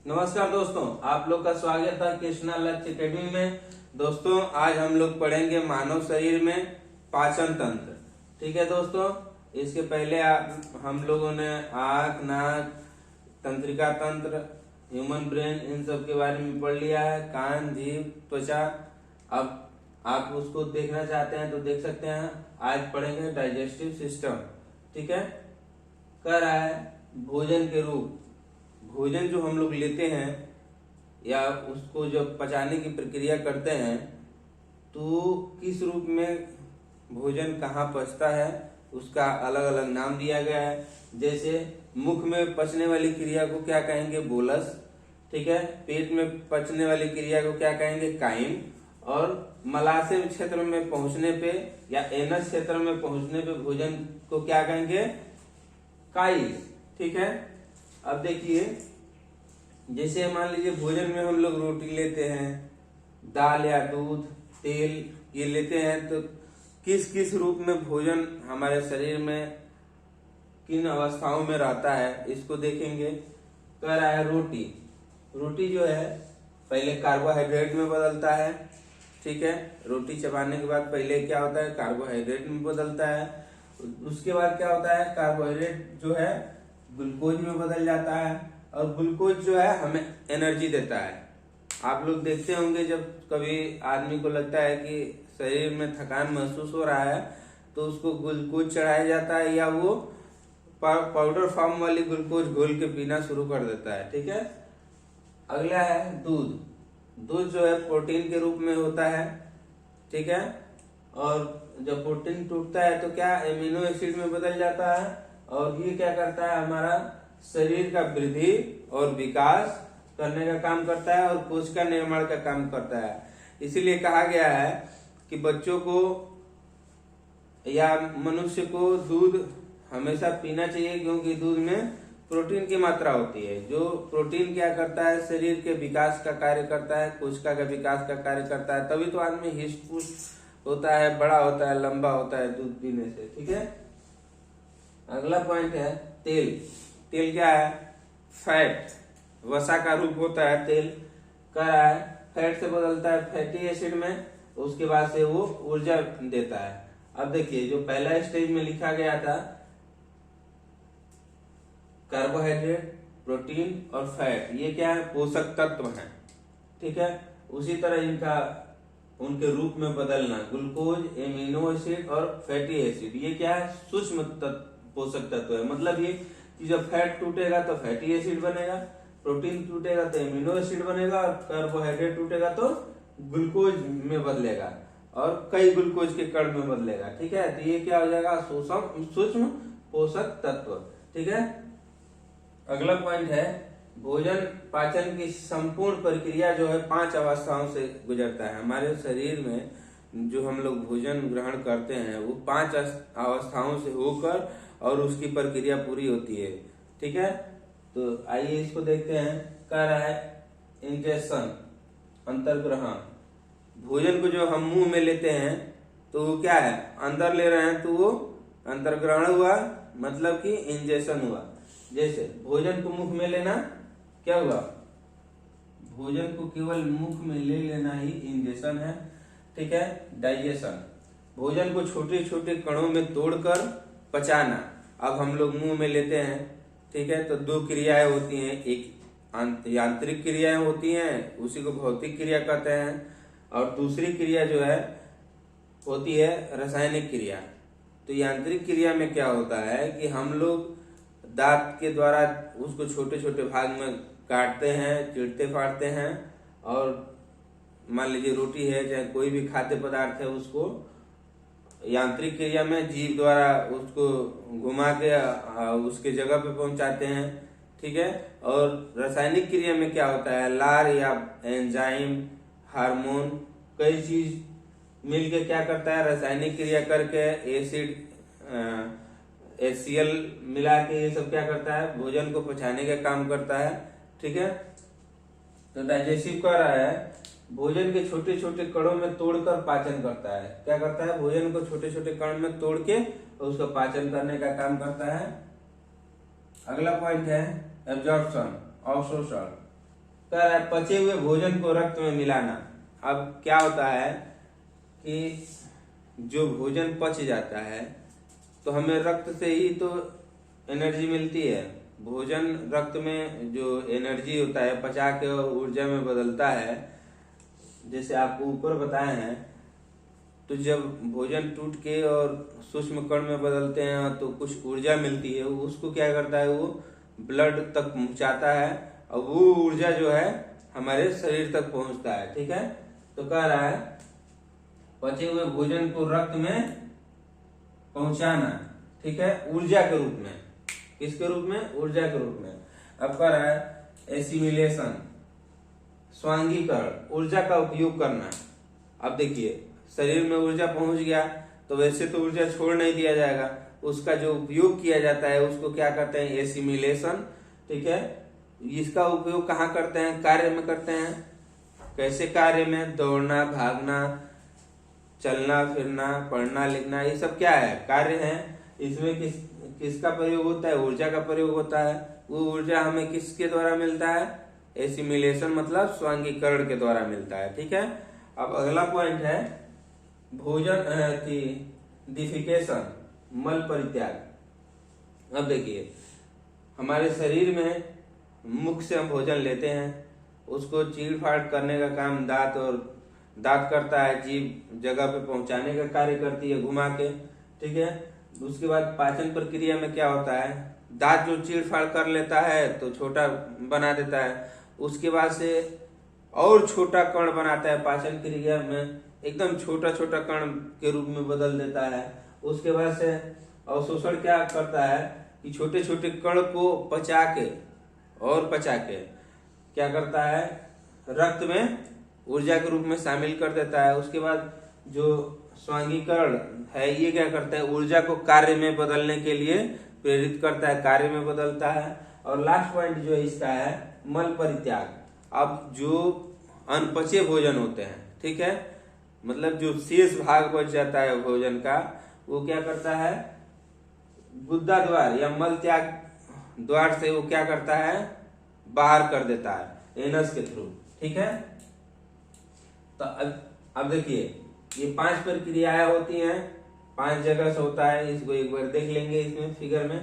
नमस्कार दोस्तों, आप लोग का स्वागत है कृष्णा लक्ष्य एकेडमी में। दोस्तों, आज हम लोग पढ़ेंगे मानव शरीर में पाचन तंत्र। ठीक है दोस्तों, इसके पहले हम लोगों ने आँख, नाक, तंत्रिका तंत्र, ह्यूमन ब्रेन, इन सब के बारे में पढ़ लिया है। कान, जीभ, त्वचा। अब आप उसको देखना चाहते हैं तो देख सकते हैं। आज पढ़ेंगे डाइजेस्टिव सिस्टम। ठीक है, कह रहा है भोजन के रूप। भोजन जो हम लोग लेते हैं या उसको जब पचाने की प्रक्रिया करते हैं तो किस रूप में भोजन कहाँ पचता है, उसका अलग अलग नाम दिया गया है। जैसे मुख में पचने वाली क्रिया को क्या कहेंगे, बोलस। ठीक है, पेट में पचने वाली क्रिया को क्या कहेंगे, काइम। और मलाशय क्षेत्र में पहुंचने पे या एनस क्षेत्र में पहुंचने पे भोजन को क्या कहेंगे, काइल। ठीक है, अब देखिए, जैसे मान लीजिए भोजन में हम लोग रोटी लेते हैं, दाल या दूध, तेल ये लेते हैं, तो किस किस रूप में भोजन हमारे शरीर में किन अवस्थाओं में रहता है इसको देखेंगे। कह रहा है रोटी। रोटी जो है पहले कार्बोहाइड्रेट में बदलता है। ठीक है, रोटी चबाने के बाद पहले क्या होता है, कार्बोहाइड्रेट में बदलता है। उसके बाद क्या होता है, कार्बोहाइड्रेट जो है ग्लूकोज में बदल जाता है और ग्लूकोज जो है हमें एनर्जी देता है। आप लोग देखते होंगे जब कभी आदमी को लगता है कि शरीर में थकान महसूस हो रहा है तो उसको ग्लूकोज चढ़ाया जाता है या वो पाउडर फॉर्म वाली ग्लूकोज घोल के पीना शुरू कर देता है। ठीक है, अगला है दूध। दूध जो है प्रोटीन के रूप में होता है। ठीक है, और जब प्रोटीन टूटता है तो क्या एमिनो एसिड में बदल जाता है और ये क्या करता है, हमारा शरीर का वृद्धि और विकास करने का काम करता है और कोशिका निर्माण का काम करता है। इसीलिए कहा गया है कि बच्चों को या मनुष्य को दूध हमेशा पीना चाहिए, क्योंकि दूध में प्रोटीन की मात्रा होती है। जो प्रोटीन क्या करता है, शरीर के विकास का कार्य करता है, कोशिका का विकास का कार्य करता है। तभी तो आदमी हिस्ट पुस्ट होता है, बड़ा होता है, लंबा होता है दूध पीने से। ठीक है, अगला पॉइंट है तेल। तेल क्या है, फैट, वसा का रूप होता है तेल। कह रहा है फैट से बदलता है फैटी एसिड में, उसके बाद से वो ऊर्जा देता है। अब देखिए, जो पहला स्टेज में लिखा गया था कार्बोहाइड्रेट, प्रोटीन और फैट, ये क्या है, पोषक तत्व हैं। ठीक है, उसी तरह इनका उनके रूप में बदलना, ग्लूकोज, एमिनो एसिड और फैटी एसिड, ये क्या है, सूक्ष्म पोषक तत्व है। मतलब ये कि जब फैट टूटेगा तो फैटी एसिड बनेगा, प्रोटीन टूटेगा तो एमिनो एसिड बनेगा और कार्बोहाइड्रेट टूटेगा तो ग्लूकोज में बदलेगा और कई ग्लूकोज के कण में बदलेगा। ठीक है, तो ये क्या हो जाएगा, सूक्ष्म पोषक तत्व। ठीक है, अगला पॉइंट है भोजन पाचन की संपूर्ण प्रक्रिया जो है 5 अवस्थाओं से गुजरता है। हमारे शरीर में जो हम लोग भोजन ग्रहण करते हैं वो 5 अवस्थाओं से होकर और उसकी प्रक्रिया पूरी होती है। ठीक है, तो आइए इसको देखते हैं। कह रहा है इंजेक्शन, अंतर्ग्रहण। भोजन को जो हम मुंह में लेते हैं तो वो क्या है, अंदर ले रहे हैं तो वो अंतर्ग्रहण हुआ, मतलब कि इंजेक्शन हुआ। जैसे भोजन को मुख में लेना क्या हुआ, भोजन को केवल मुख में ले लेना ही इंजेक्शन है। ठीक है, डाइजेशन, भोजन को छोटे छोटे कणों में तोड़कर पचाना। अब हम लोग मुंह में लेते हैं, ठीक है, तो 2 क्रियाएं होती हैं, एक यांत्रिक क्रियाएं होती हैं, उसी को भौतिक क्रिया कहते हैं, और दूसरी क्रिया जो है होती है रासायनिक क्रिया। तो यांत्रिक क्रिया में क्या होता है कि हम लोग दांत के द्वारा उसको छोटे छोटे भाग में काटते हैं, चीरते फाड़ते हैं, और मान लीजिए रोटी है चाहे कोई भी खाद्य पदार्थ है, उसको यांत्रिक क्रिया में जीभ द्वारा उसको घुमा के उसके जगह पे पहुंचाते हैं। ठीक है, और रासायनिक क्रिया में क्या होता है, लार या एंजाइम, हार्मोन, कई चीज मिलके क्या करता है, रासायनिक क्रिया करके एसिड HCl मिला के ये सब क्या करता है, भोजन को पचाने का काम करता है। ठीक है, तो डाइजेस्टिव कह रहा है भोजन के छोटे छोटे कणों में तोड़कर पाचन करता है। क्या करता है, भोजन को छोटे छोटे कण में तोड़ के और उसका पाचन करने का काम करता है। अगला पॉइंट है एब्जॉर्प्शन, अवशोषण। कह रहा है पचे हुए भोजन को रक्त में मिलाना। अब क्या होता है कि जो भोजन पच जाता है तो हमें रक्त से ही तो एनर्जी मिलती है। भोजन रक्त में जो एनर्जी होता है पचा के ऊर्जा में बदलता है, जैसे आपको ऊपर बताए हैं। तो जब भोजन टूट के और सूक्ष्म कण में बदलते हैं तो कुछ ऊर्जा मिलती है, उसको क्या करता है वो ब्लड तक पहुंचाता है और वो ऊर्जा जो है हमारे शरीर तक पहुंचता है। ठीक है, तो कह रहा है पचे हुए भोजन को रक्त में पहुंचाना। ठीक है, ऊर्जा के रूप में। किसके रूप में? ऊर्जा के रूप में। अब कह रहा है एसिमिलेशन, स्वांगीकरण, ऊर्जा का उपयोग करना। अब देखिए शरीर में ऊर्जा पहुंच गया तो वैसे तो ऊर्जा छोड़ नहीं दिया जाएगा, उसका जो उपयोग किया जाता है उसको क्या कहते हैं? एसिमिलेशन। ठीक है, इसका उपयोग कहाँ करते हैं? कार्य में करते हैं। कैसे कार्य में? दौड़ना, भागना, चलना फिरना, पढ़ना लिखना, ये सब क्या है? कार्य है। इसमें किसका प्रयोग होता है? ऊर्जा का प्रयोग होता है। वो ऊर्जा हमें किसके द्वारा मिलता है? एसिमिलेशन मतलब स्वांगीकरण के द्वारा मिलता है। ठीक है, अब अगला पॉइंट है भोजन डिफिकेशन, मल परित्याग। अब देखिए हमारे शरीर में मुख से हम भोजन लेते हैं, उसको चीड़ फाड़ करने का काम दांत करता है, जीभ जगह पे पहुंचाने का कार्य करती है घुमा के। ठीक है, उसके बाद पाचन प्रक्रिया में क्या होता है? दांत जो चीड़ फाड़ कर लेता है तो छोटा बना देता है, उसके बाद से और छोटा कण बनाता है पाचन क्रिया में, एकदम छोटा छोटा कण के रूप में बदल देता है। उसके बाद से अवशोषण क्या करता है कि छोटे छोटे कण को पचा के क्या करता है? रक्त में ऊर्जा के रूप में शामिल कर देता है। उसके बाद जो स्वांगीकरण है ये क्या करता है? ऊर्जा को कार्य में बदलने के लिए प्रेरित करता है, कार्य में बदलता है। और लास्ट पॉइंट जो इसका है मल परित्याग। अब जो अनपचे भोजन होते हैं, ठीक है, मतलब जो शेष भाग बच जाता है भोजन का, वो क्या करता है? गुद्दा द्वार या मल त्याग द्वार से वो क्या करता है? बाहर कर देता है एनस के थ्रू। ठीक है, तो अब देखिए ये 5 प्रक्रियाएं होती हैं, 5 जगह से होता है। इसको एक बार देख लेंगे इसमें फिगर में।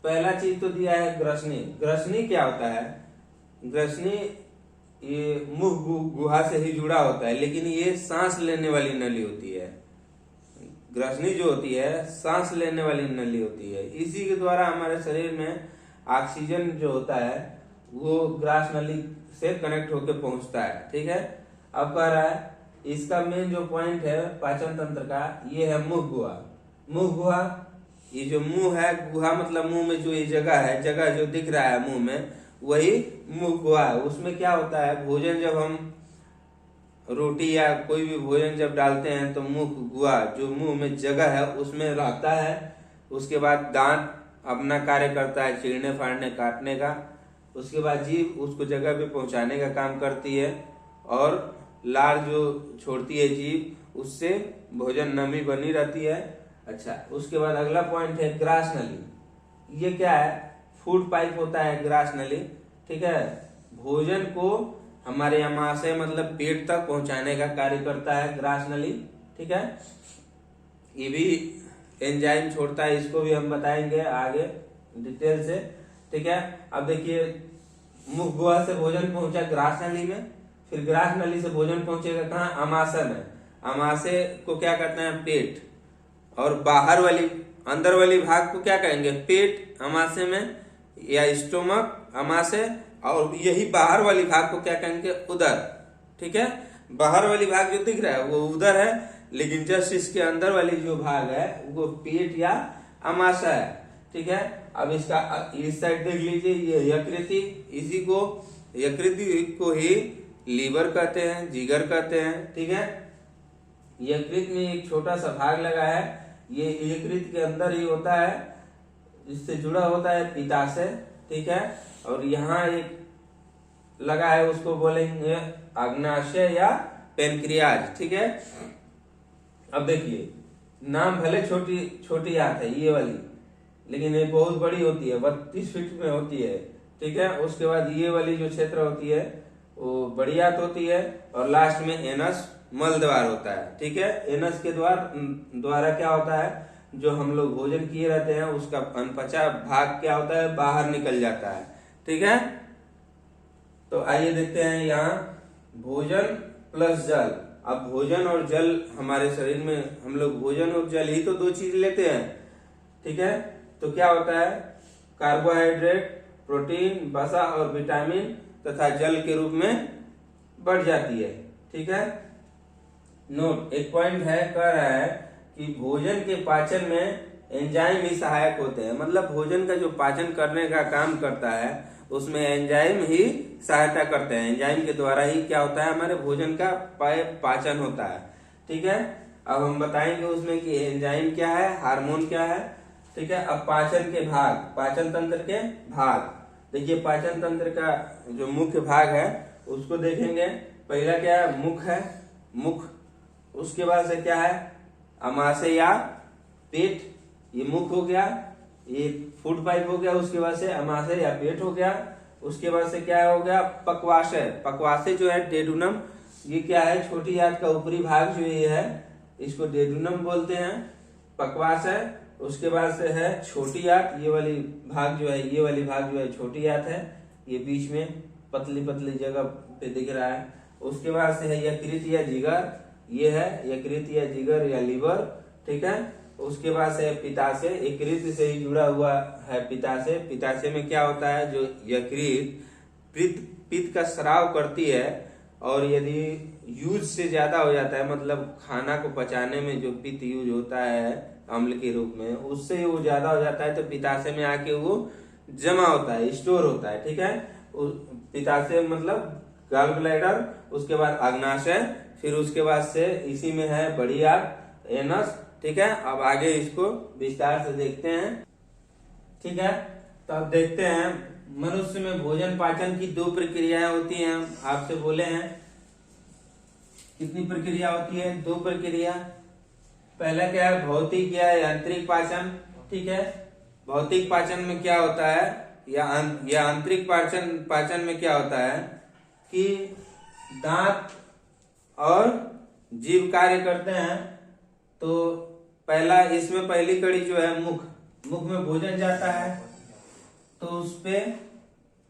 पहला चीज तो दिया है ग्रसनी। ग्रसनी क्या होता है? ग्रसनी ये मुख गुहा से ही जुड़ा होता है, लेकिन ये सांस लेने वाली नली होती है। ग्रसनी जो होती है सांस लेने वाली नली होती है, इसी के द्वारा हमारे शरीर में ऑक्सीजन जो होता है वो ग्रास नली से कनेक्ट होकर पहुंचता है। ठीक है, अब कह रहा है इसका मेन जो पॉइंट है पाचन तंत्र का, ये है मुख गुहा। मुख गुहा, ये जो मुंह है, गुहा मतलब मुंह में जो ये जगह जो दिख रहा है मुंह में, वही मुख गुहा है। उसमें क्या होता है? भोजन जब हम रोटी या कोई भी भोजन जब डालते हैं तो मुख गुहा जो मुंह में जगह है उसमें रहता है। उसके बाद दांत अपना कार्य करता है चीरने फाड़ने काटने का। उसके बाद जीभ उसको जगह पे पहुंचाने का काम करती है, और लार जो छोड़ती है जीभ, उससे भोजन नमी बनी रहती है। अच्छा, उसके बाद अगला पॉइंट है ग्रास नली। ये क्या है? फूड पाइप होता है ग्रास नली। ठीक है, भोजन को हमारे आमाशय मतलब पेट तक पहुंचाने का कार्य करता है ग्रास नली। ठीक है, ये भी एंजाइम छोड़ता है, इसको भी हम बताएंगे आगे डिटेल से। ठीक है, अब देखिए मुख गुहा से भोजन पहुंचा ग्रास नली में, फिर ग्रास नली से भोजन पहुंचेगा कहाँ? आमाशय में। आमाशय को क्या कहते हैं? पेट। और बाहर वाली अंदर वाली भाग को क्या कहेंगे? पेट आमाशय में, या स्टोमक आमाशय, और यही बाहर वाली भाग को क्या कहेंगे? उदर। ठीक है, बाहर वाली भाग जो दिख रहा है वो उदर है, लेकिन जस्ट इसके अंदर वाली जो भाग है वो पेट या आमाशय है। ठीक है, अब इसका इस साइड देख लीजिए, ये यकृति, इसी को यकृति को ही लीवर कहते हैं, जिगर कहते हैं। ठीक है, यकृत में एक छोटा सा भाग लगा है, ये यकृत के अंदर ही होता है, इससे जुड़ा होता है पित्ताशय। ठीक है, और यहाँ एक लगा है, उसको बोलेंगे अग्नाशय या पेनक्रियाज। ठीक है, अब देखिए नाम भले छोटी छोटी आती है ये वाली, लेकिन ये बहुत बड़ी होती है, 32 फीट में होती है। ठीक है। उसके बाद ये वाली जो क्षेत्र होती है वो बड़ी आंत होती है, और लास्ट में एनस मल द्वार होता है, ठीक है। एनस के द्वारा क्या होता है, जो हम लोग भोजन किए रहते हैं उसका अनपचा भाग क्या होता है, बाहर निकल जाता है, ठीक है। तो आइए देखते हैं यहाँ भोजन प्लस जल। अब भोजन और जल हमारे शरीर में, हम लोग भोजन और जल ही तो दो चीज लेते हैं, ठीक है। तो क्या होता है, कार्बोहाइड्रेट, प्रोटीन, वसा और विटामिन तथा जल के रूप में बढ़ जाती है, ठीक है। नोट, एक पॉइंट है, कह रहा है कि भोजन के पाचन में एंजाइम ही सहायक होते हैं, मतलब भोजन का जो पाचन करने का काम करता है उसमें एंजाइम ही सहायता करते हैं। एंजाइम के द्वारा ही क्या होता है, हमारे भोजन का पाचन होता है, ठीक है। अब हम बताएंगे उसमें कि एंजाइम क्या है, हार्मोन क्या है, ठीक है। अब पाचन के भाग, पाचन तंत्र के भाग, देखिए पाचन तंत्र का जो मुख्य भाग है उसको देखेंगे। पहला क्या है, मुख है, मुख। उसके बाद से क्या है, अमाशय या पेट, ये मुख हो गया, ये फूड पाइप हो गया। उसके बाद से अमाशय या पेट हो गया। उसके बाद से क्या हो गया, पक्वाशय। पक्वाशय जो है डेडुनम, ये क्या है, छोटी आंत का ऊपरी भाग जो ये है इसको डेडुनम बोलते हैं, पक्वाशय। उसके बाद से है छोटी आंत, ये वाली भाग जो है, ये वाली भाग जो है छोटी आंत है, ये बीच में पतली पतली जगह पे दिख रहा है। उसके बाद से है यकृत या जिगर, ये है यकृत या जिगर या लीवर, ठीक है। उसके बाद से पित्ताशय, यकृत से ही जुड़ा हुआ है पित्ताशय। पित्ताशय में क्या होता है, जो यकृत पित्त का स्राव करती है, और यदि यूज से ज्यादा हो जाता है, मतलब खाना को पचाने में जो पित्त यूज होता है अम्ल के रूप में, उससे वो ज्यादा हो जाता है तो पित्ताशय में आके वो जमा होता है, स्टोर होता है, ठीक है। पित्ताशय मतलब गॉल ब्लैडर, उसके बाद अग्नाशय, फिर उसके बाद से इसी में है बड़ी आंत, एनस, ठीक है। अब आगे इसको विस्तार से देखते हैं, ठीक है। तो अब देखते हैं मनुष्य में भोजन पाचन की 2 प्रक्रियाएं होती हैं, आपसे बोले हैं कितनी प्रक्रिया होती है, 2 प्रक्रिया। पहला क्या है, भौतिक या यांत्रिक पाचन, ठीक है। भौतिक पाचन में क्या होता है, या आंतरिक पाचन में क्या होता है कि दांत और जीभ कार्य करते हैं। तो पहला, इसमें पहली कड़ी जो है मुख में भोजन जाता है तो उस पे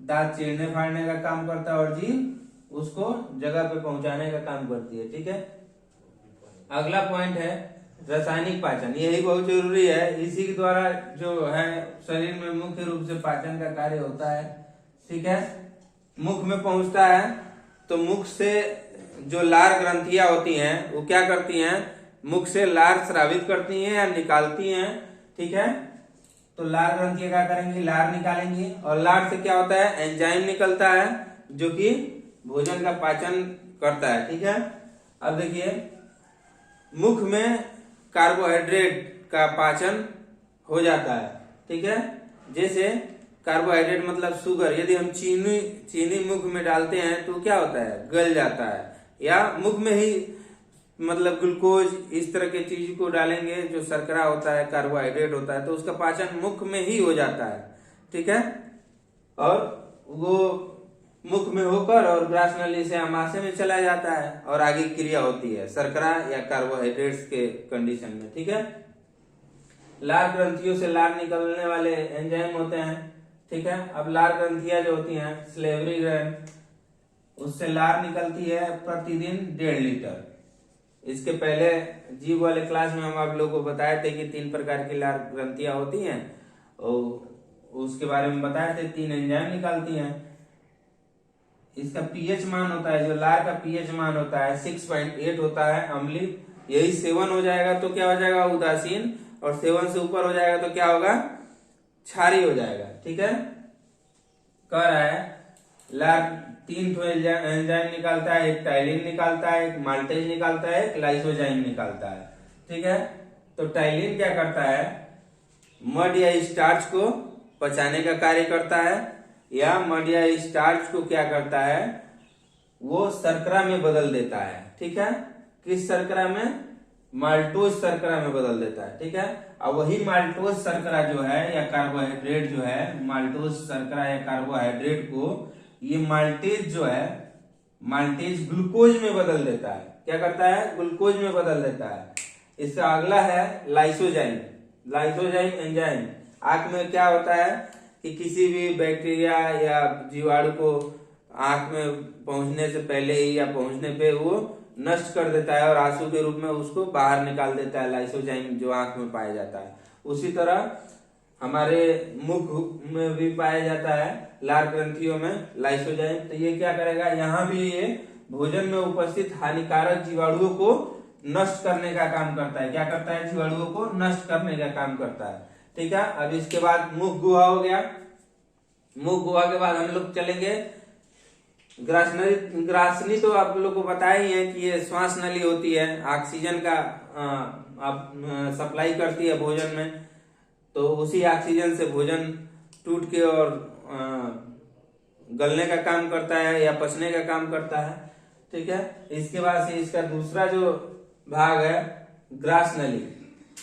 दांत चीरने फाड़ने का काम करता है, और जीभ उसको जगह पे पहुंचाने का काम करती है, ठीक है। अगला पॉइंट है रासायनिक पाचन, यही बहुत जरूरी है, इसी के द्वारा जो है शरीर में मुख्य रूप से पाचन का कार्य होता है, ठीक है। मुख में पहुंचता है तो मुख से जो लार ग्रंथियां होती हैं वो क्या करती हैं, मुख से लार स्रावित करती हैं या निकालती हैं, ठीक है। तो लार ग्रंथियां क्या करेंगी, लार निकालेंगी, और लार से क्या होता है, एंजाइम निकलता है जो कि भोजन का पाचन करता है, ठीक है। अब देखिए मुख में कार्बोहाइड्रेट का पाचन हो जाता है, ठीक है। जैसे कार्बोहाइड्रेट मतलब शुगर, यदि हम चीनी मुख में डालते हैं तो क्या होता है, गल जाता है। या मुख में ही मतलब ग्लूकोज, इस तरह के चीज को डालेंगे जो शर्करा होता है, कार्बोहाइड्रेट होता है, तो उसका पाचन मुख में ही हो जाता है, ठीक है। और वो मुख में होकर और ग्रास नली से आमाशय में चला जाता है, और आगे क्रिया होती है शर्करा या कार्बोहाइड्रेट्स के कंडीशन में, ठीक है। लार ग्रंथियों से लार निकलने वाले एंजाइम होते हैं, ठीक है। अब लार ग्रंथियां जो होती हैं, स्लेवरी ग्रंथ, उससे लार निकलती है प्रतिदिन 1.5 लीटर। इसके पहले जीव वाले क्लास में हम आप लोगों को बताए थे कि 3 प्रकार की लार ग्रंथियां होती हैं, और उसके बारे में बताए थे, 3 एंजाइम निकालती हैं। इसका पीएच मान होता है, जो लार का पीएच मान होता है 6.8 होता है, अम्लीय। यही 7 हो जाएगा तो क्या हो जाएगा, उदासीन, और 7 से ऊपर हो जाएगा तो क्या होगा, क्षारीय हो जाएगा, ठीक है। कह रहा है लार 3 एंजाइम निकालता है, एक टाइलिन निकालता है, एक माल्टेज निकालता है, एक लाइसोजाइम निकालता है, ठीक है। तो टाइलिन क्या करता है, मड या स्टार्च को पचाने का कार्य करता है, या मड या स्टार्च को क्या करता है, वो शर्करा में बदल देता है, ठीक है। किस शर्करा में, माल्टोज शर्करा में बदल देता है। ठीक है, अब वही माल्टोज शर्करा जो है या कार्बोहाइड्रेट जो है, माल्टोज शर्करा या कार्बोहाइड्रेट को ये माल्टेज जो है, माल्टेज ग्लूकोज में बदल देता है। क्या करता है? ग्लूकोज में बदल देता है। इसका अगला है लाइसोजाइम। लाइसोजाइम एंजाइम आंख में क्या होता है कि किसी भी बैक्टीरिया या जीवाणु को आंख में पहुंचने से पहले ही या पहुंचने पे वो नष्ट कर देता है और आंसू के रूप में उसको बाहर निकाल देता है, लाइसोजाइम जो आंख में पाया जाता है। उसी तरह हमारे मुख में भी पाया जाता है, लार ग्रंथियों में लाइसोजाइम। तो ये क्या करेगा? यहाँ भी ये भोजन में उपस्थित हानिकारक जीवाणुओं को नष्ट करने का काम करता है। क्या करता है? जीवाणुओं को नष्ट करने का काम करता है। ठीक है, अब इसके बाद मुख गुहा हो गया। मुख गुहा के बाद हम लोग चलेंगे ग्रासनी। ग्रासनी तो आप लोग को पता ही है कि ये श्वास नली होती है, ऑक्सीजन का सप्लाई करती है भोजन में। तो उसी ऑक्सीजन से भोजन टूट के और गलने का काम करता है या पचने का काम करता है। ठीक है, इसके बाद से इसका दूसरा जो भाग है ग्रास नली।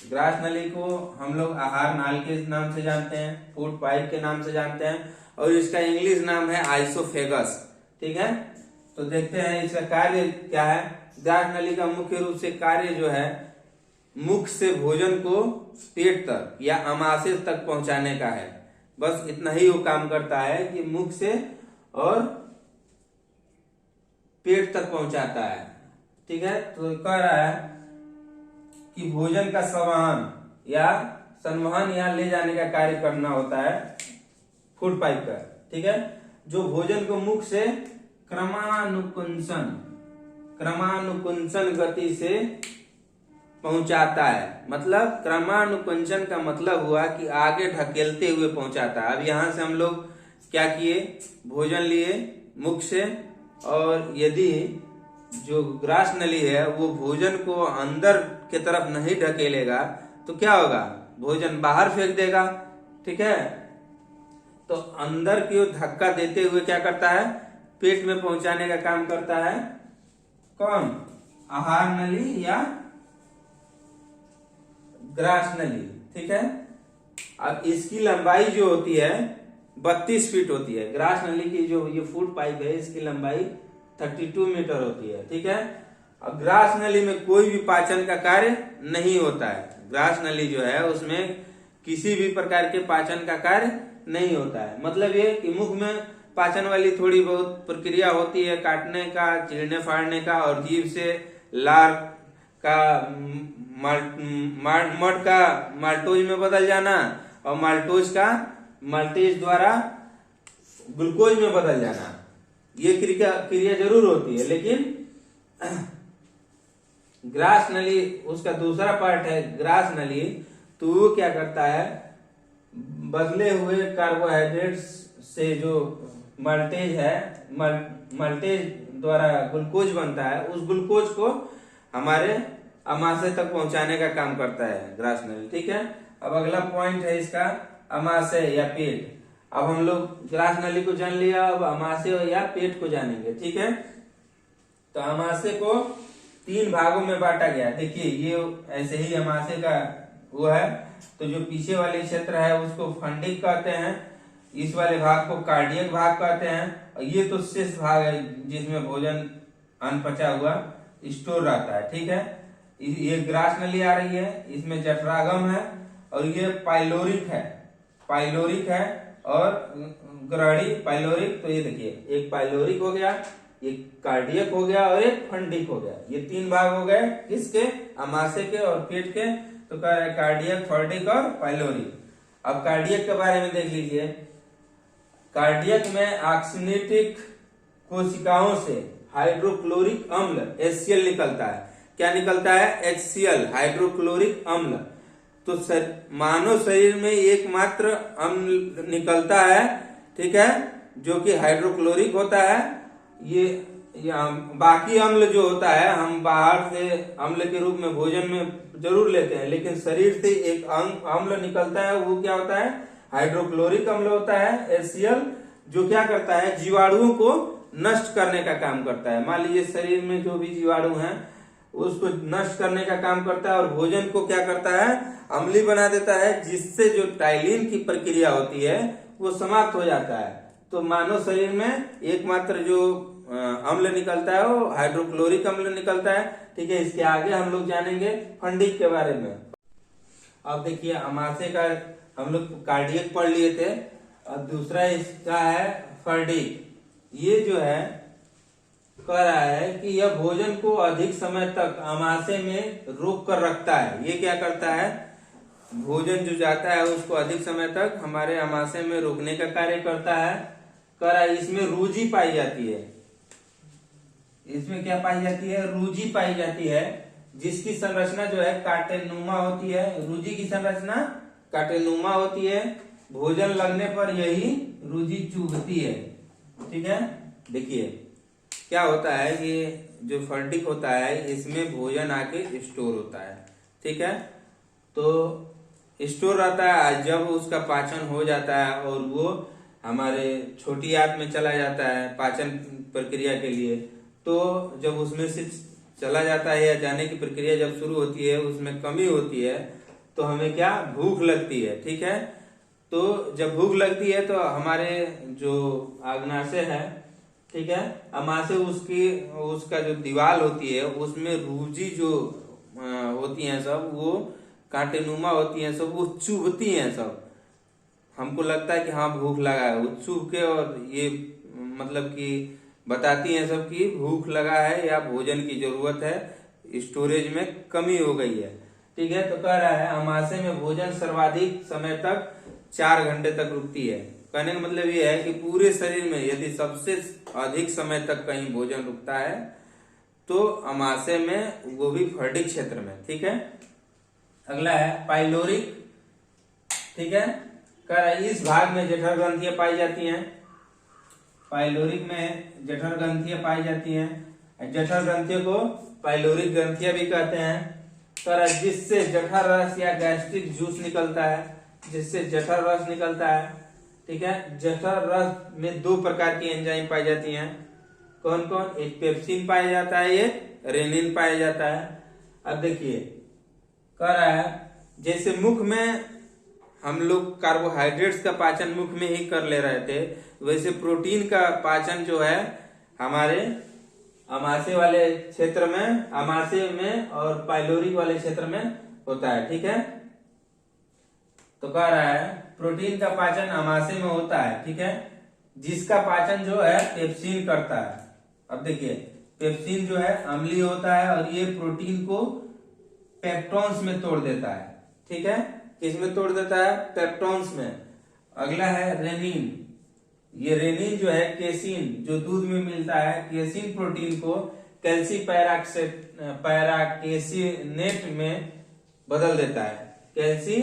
ग्रास नली को हम लोग आहार नाल के नाम से जानते हैं, फूड पाइप के नाम से जानते हैं, और इसका इंग्लिश नाम है आइसोफेगस। ठीक है, तो देखते हैं इसका कार्य क्या है। ग्रास नली का मुख्य रूप से कार्य जो है मुख से भोजन को पेट तक या अमाशय तक पहुंचाने का है। बस इतना ही वो काम करता है कि मुख से और पेट तक पहुंचाता है। ठीक है, तो कह रहा है कि भोजन का संवहन या संवहन या ले जाने का कार्य करना होता है फूड पाइप का। ठीक है, जो भोजन को मुख से क्रमानुकुंसन गति से पहुंचाता है। मतलब क्रमानुकुंसन का मतलब हुआ कि आगे ढकेलते हुए पहुंचाता है। अब यहां से हम लोग क्या किए? भोजन लिए मुख से, और यदि जो ग्रास नली है वो भोजन को अंदर के तरफ नहीं ढकेलेगा तो क्या होगा? भोजन बाहर फेंक देगा। ठीक है, तो अंदर की ओर धक्का देते हुए क्या करता है? पेट में पहुंचाने का काम करता है। कौन? आहार नली या ग्रास नली। ठीक है, अब इसकी लंबाई जो होती है 32 फीट होती है। ग्रास नली की जो ये फूड पाइप है इसकी लंबाई 32 मीटर होती है। ठीक है, अब ग्रास नली में कोई भी पाचन का कार्य नहीं होता है। ग्रास नली जो है उसमें किसी भी प्रकार के पाचन का कार्य नहीं होता है। मतलब ये कि मुख में पाचन वाली थोड़ी बहुत प्रक्रिया होती है, काटने का, चीरने फाड़ने का, और जीभ से लार का मड का माल्टोज में बदल जाना, और माल्टोज का माल्टेज द्वारा ग्लूकोज में बदल जाना। ये क्रिया जरूर होती है, लेकिन ग्रास नली उसका दूसरा पार्ट है ग्रास नली। तो वो क्या करता है? बदले हुए कार्बोहाइड्रेट से जो माल्टेज है, माल्टेज द्वारा ग्लूकोज बनता है, उस ग्लूकोज को हमारे अमाशय तक पहुंचाने का काम करता है ग्रास नली। ठीक है, अब अगला पॉइंट है इसका अमाशय या पेट। अब हम लोग ग्रास नली को जान लिया, अब अमाशय या पेट को जानेंगे। ठीक है, तो अमाशय को 3 भागों में बांटा गया। देखिए ये ऐसे ही अमाशय का वो है। तो जो पीछे वाले क्षेत्र है उसको फंडिक कहते हैं, इस वाले भाग को कार्डियक भाग कहते हैं, और ये तो शेष भाग है जिसमें भोजन अनपचा हुआ स्टोर रहता है। ठीक है, ये ग्रास नली आ रही है, इसमें जठरागम है, और ये पाइलोरिक है। पाइलोरिक है और ग्रहणी पाइलोरिक। तो ये देखिए एक पाइलोरिक हो गया, एक कार्डियक हो गया और एक फंडिक हो गया। ये 3 भाग हो गए किसके? अमाशय के और पेट के। तो कह रहे कार्डियक, फंडिक और पाइलोरिक। अब कार्डियक के बारे में देख लीजिए। कार्डियक में ऑक्सीनेटिक कोशिकाओं से हाइड्रोक्लोरिक अम्ल HCl निकलता है। क्या निकलता है? HCl, हाइड्रोक्लोरिक अम्ल। तो मानव शरीर में एकमात्र अम्ल निकलता है, ठीक है, जो कि हाइड्रोक्लोरिक होता है। ये बाकी अम्ल जो होता है हम बाहर से अम्ल के रूप में भोजन में जरूर लेते हैं, लेकिन शरीर से एक अम्ल निकलता है, वो क्या होता है? हाइड्रोक्लोरिक अम्ल होता है HCl, जो क्या करता है? जीवाणुओं को नष्ट करने का काम करता है। मान लीजिए शरीर में जो भी जीवाणु हैं उसको नष्ट करने का काम करता है और भोजन को क्या करता है, अम्लीय बना देता है, जिससे जो टाइलिन की प्रक्रिया होती है वो समाप्त हो जाता है। तो मानव शरीर में एकमात्र जो अम्ल निकलता है वो हाइड्रोक्लोरिक अम्ल निकलता है। ठीक है, इसके आगे हम लोग जानेंगे फंडिक के बारे में। अब देखिए अमाशय का हम लोग कार्डियक पढ़ लिए थे, अब दूसरा इसका है फंडिक। ये जो है कह रहा है कि यह भोजन को अधिक समय तक अमाशय में रोक कर रखता है। ये क्या करता है, भोजन जो जाता है उसको अधिक समय तक हमारे अमाशय में रोकने का कार्य करता है। कह रहा है इसमें रूजी पाई जाती है। इसमें क्या पाई जाती है, रूजी पाई जाती है, जिसकी संरचना जो है कांटेनुमा होती है। रूजी की संरचना कांटेनुमा होती है। भोजन लगने पर यही रूजी चुभती है। ठीक है, देखिए क्या होता है कि जो फंडिक होता है इसमें भोजन आके स्टोर होता है। ठीक है, तो स्टोर रहता है, जब उसका पाचन हो जाता है और वो हमारे छोटी आंत में चला जाता है पाचन प्रक्रिया के लिए, तो जब उसमें से चला जाता है या जाने की प्रक्रिया जब शुरू होती है, उसमें कमी होती है, तो हमें क्या भूख लगती है। ठीक है, तो जब भूख लगती है तो हमारे जो आग्नाशय है, ठीक है, अमाशय उसका जो दीवार होती है उसमें रूजी जो होती हैं सब, वो कांटेनुमा होती हैं सब, वो चुभती हैं सब। हमको लगता है कि हाँ भूख लगा है, वो चुभ के और ये मतलब कि बताती हैं सब कि भूख लगा है या भोजन की जरूरत है, स्टोरेज में कमी हो गई है। ठीक है, तो कह रहा है अमाशय में भोजन सर्वाधिक समय तक 4 घंटे तक रुकती है। कहने का मतलब ये है कि पूरे शरीर में यदि सबसे अधिक समय तक कहीं भोजन रुकता है तो अमाशय में, वो भी फंडिक क्षेत्र में। ठीक है, अगला है पाइलोरिक। ठीक है, कह रहा है इस भाग में जठर ग्रंथियां पाई जाती हैं। पाइलोरिक में जठर ग्रंथियां पाई जाती हैं। जठर ग्रंथियों को पाइलोरिक ग्रंथियां भी कहते हैं। कह रहा है जिससे जठर रस या गैस्ट्रिक जूस निकलता है, जिससे जठर रस निकलता है। ठीक है, जठर रस में 2 प्रकार की एंजाइम पाई जाती हैं। कौन कौन, एक पेप्सिन पाया जाता है, एक रेनिन पाया जाता है। अब देखिए कह रहा है जैसे मुख में हम लोग कार्बोहाइड्रेट्स का पाचन मुख में ही कर ले रहे थे, वैसे प्रोटीन का पाचन जो है हमारे अमाशय वाले क्षेत्र में, अमाशय में और पाइलोरिक वाले क्षेत्र में होता है। ठीक है, तो कह रहा है प्रोटीन का पाचन अमाशय में होता है। ठीक है, जिसका पाचन जो है पेप्सिन करता है। अब देखिए पेप्सिन जो है अम्लीय होता है और ये प्रोटीन को पेप्टोन्स में तोड़ देता है। ठीक है, किसमें तोड़ देता है, पेप्टोन्स में। अगला है रेनिन। ये रेनिन जो है केसिन, जो दूध में मिलता है, केसिन प्रोटीन को कैल्सी पैराकेसिनेट में बदल देता है। कैल्सी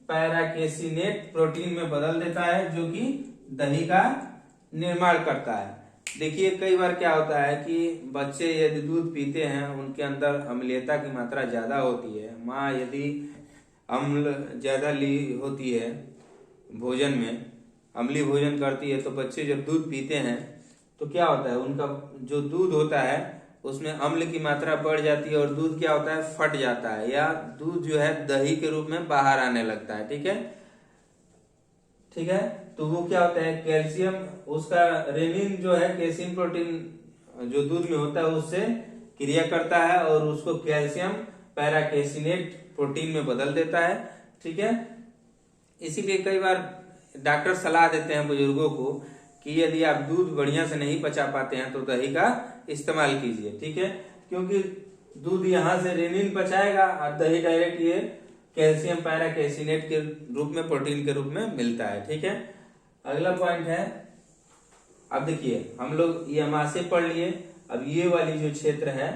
पैराकेसिनेट प्रोटीन में बदल देता है, जो कि दही का निर्माण करता है। देखिए कई बार क्या होता है कि बच्चे यदि दूध पीते हैं, उनके अंदर अम्लीयता की मात्रा ज्यादा होती है। माँ यदि अम्ल ज्यादा ली होती है भोजन में, अम्लीय भोजन करती है, तो बच्चे जब दूध पीते हैं तो क्या होता है, उनका जो दूध होता है उसमें अम्ल की मात्रा बढ़ जाती है और दूध क्या होता है, फट जाता है, या दूध जो है दही के रूप में बाहर आने लगता है। ठीक है, ठीक है, तो वो क्या होता है, कैल्शियम, उसका रेनिन जो है केसिन प्रोटीन जो दूध में होता है उससे क्रिया करता है और उसको कैल्शियम पैराकेसिनेट प्रोटीन में बदल देता है। ठीक है, इसीलिए कई बार डॉक्टर सलाह देते हैं बुजुर्गों को कि यदि आप दूध बढ़िया से नहीं पचा पाते हैं तो दही का इस्तेमाल कीजिए। ठीक है, क्योंकि दूध यहाँ से रेनिन पचाएगा और दही डायरेक्ट ये कैल्शियम पैराकेसिनेट के रूप में, प्रोटीन के रूप में मिलता है। ठीक है, अगला पॉइंट है, अब देखिए हम लोग ये अमाशय पढ़ लिए। अब ये वाली जो क्षेत्र है,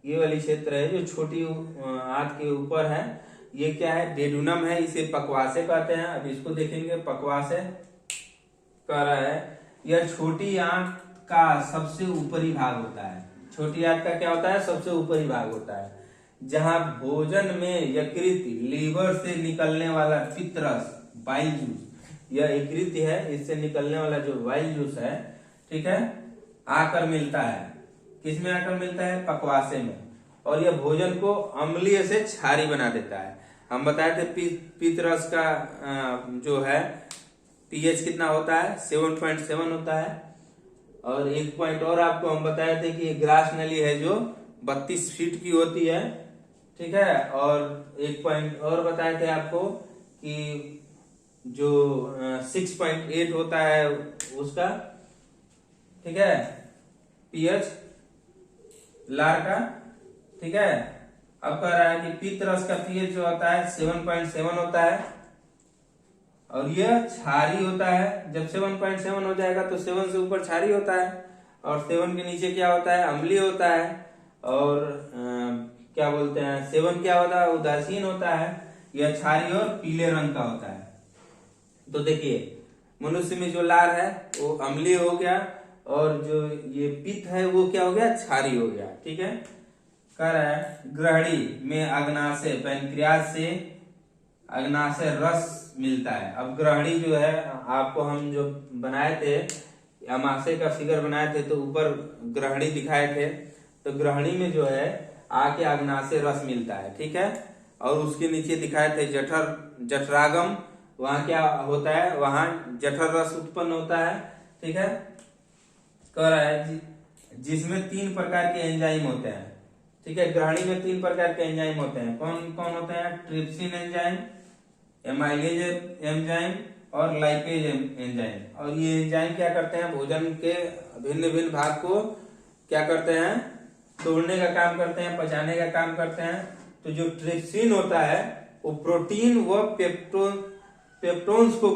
ये वाली क्षेत्र है जो छोटी आंत के ऊपर है, ये क्या है, डेडुनम है, इसे पक्वाशय कहते हैं। अब इसको देखेंगे, पक्वाशय कह रहा है यह छोटी आंत का सबसे ऊपरी भाग होता है। छोटी आंत का क्या होता है, सबसे ऊपरी भाग होता है, जहां भोजन में यकृत, लीवर से निकलने वाला पित्तरस, बाइल जूस, यह यकृत है, इससे निकलने वाला जो बाइल जूस है, ठीक है, आकर मिलता है। किसमें आकर मिलता है, पक्वाशय में। और यह भोजन को अम्लीय से क्षारी बना देता है। हम बताए थे पित्त रस का जो है पीएच कितना होता है, 7.7 होता है। और एक पॉइंट और आपको हम बताए थे कि ग्रास नली है जो 32 फीट की होती है, ठीक है। और एक पॉइंट और बताए थे आपको कि जो 6.8 होता है उसका, ठीक है, पीएच लार का, ठीक है। अब कह रहा है कि पित्त रस का पीएच जो होता है 7.7 होता है और यह क्षारी होता है। जब 7.7 हो जाएगा तो 7 से ऊपर क्षारी होता है और 7 के नीचे क्या होता है, अम्लीय होता है। और क्या बोलते हैं, 7 क्या होता है, उदासीन होता है। यह क्षारी और पीले रंग का होता है। तो देखिए मनुष्य में जो लार है वो अम्लीय हो गया और जो ये पित्त है वो क्या हो गया, क्षारी हो गया, ठीक है। कह रहा है ग्रहणी में अग्नाशय पैंक्रियाज से अग्नाशय रस मिलता है। अब ग्रहणी जो है आपको हम जो बनाए थे अमाशय का फिगर बनाए थे तो ऊपर ग्रहणी दिखाए थे, तो ग्रहणी में जो है आके अग्नाशय रस मिलता है, ठीक है। और उसके नीचे दिखाए थे जठरागम, वहां क्या होता है, वहां जठर रस उत्पन्न होता है, ठीक है। कह रहा है जिसमें 3 प्रकार के एंजाइम होते हैं, ठीक है। ग्रहणी में 3 प्रकार के एंजाइम होते हैं। कौन कौन होते हैं, ट्रिप्सिन एंजाइम, एमाइलेज एंजाइम और लाइपेज एंजाइम। और ये एंजाइम क्या करते हैं, भोजन के भिन्न भिन्न भाग को क्या करते हैं, तोड़ने का काम करते हैं, पचाने का काम करते हैं। तो जो ट्रिप्सिन होता है वो प्रोटीन व पेप्टोन्स को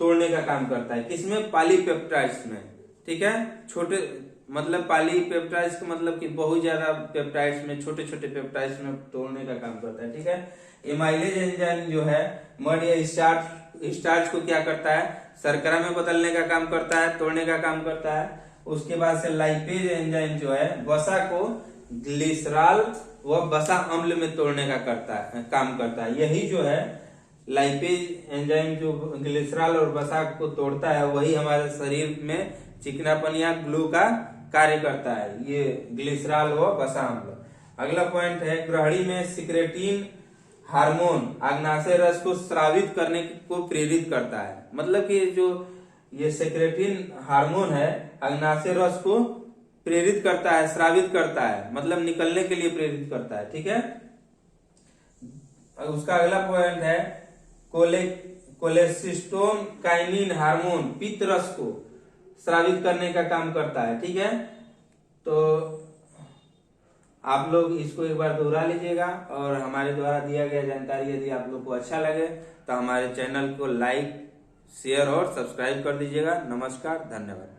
तोड़ने का काम करता है। किसमें, पॉलीपेप्टाइड्स में, ठीक है। छोटे मतलब पॉलीपेप्टाइड्स का मतलब कि बहुत ज्यादा पेप्टाइड्स में, छोटे छोटे पेप्टाइड्स में तोड़ने का काम करता है, ठीक है। एमाइलेज एंजाइम जो है मड या स्टार्च को क्या करता है, शर्करा में बदलने का काम करता है, तोड़ने का काम करता है। उसके बाद से लाइपेज एंजाइम जो है वसा को ग्लिसरॉल व वसा अम्ल में तोड़ने का काम करता है। यही जो है लाइपेज एंजाइम जो ग्लिसरॉल और वसा को तोड़ता है वही हमारे शरीर में चिकनापन या ग्लू का कार्य करता है, ये ग्लिसरॉल व वसा अम्ल। अगला पॉइंट है ग्रहणी में सिक्रेटिन हार्मोन अग्नाशय रस को स्रावित करने को प्रेरित करता है। मतलब कि जो ये सिक्रेटिन हार्मोन है अग्नाशय रस को प्रेरित करता है, स्रावित करता है, मतलब निकलने के लिए प्रेरित करता है, ठीक है। उसका अगला पॉइंट है कोलेसिस्टोन काइनिन हार्मोन पित्त रस को स्रावित करने का काम करता है, ठीक है। तो आप लोग इसको एक बार दोहरा लीजिएगा और हमारे द्वारा दिया गया जानकारी यदि आप लोग को अच्छा लगे तो हमारे चैनल को लाइक, शेयर और सब्सक्राइब कर दीजिएगा। नमस्कार, धन्यवाद।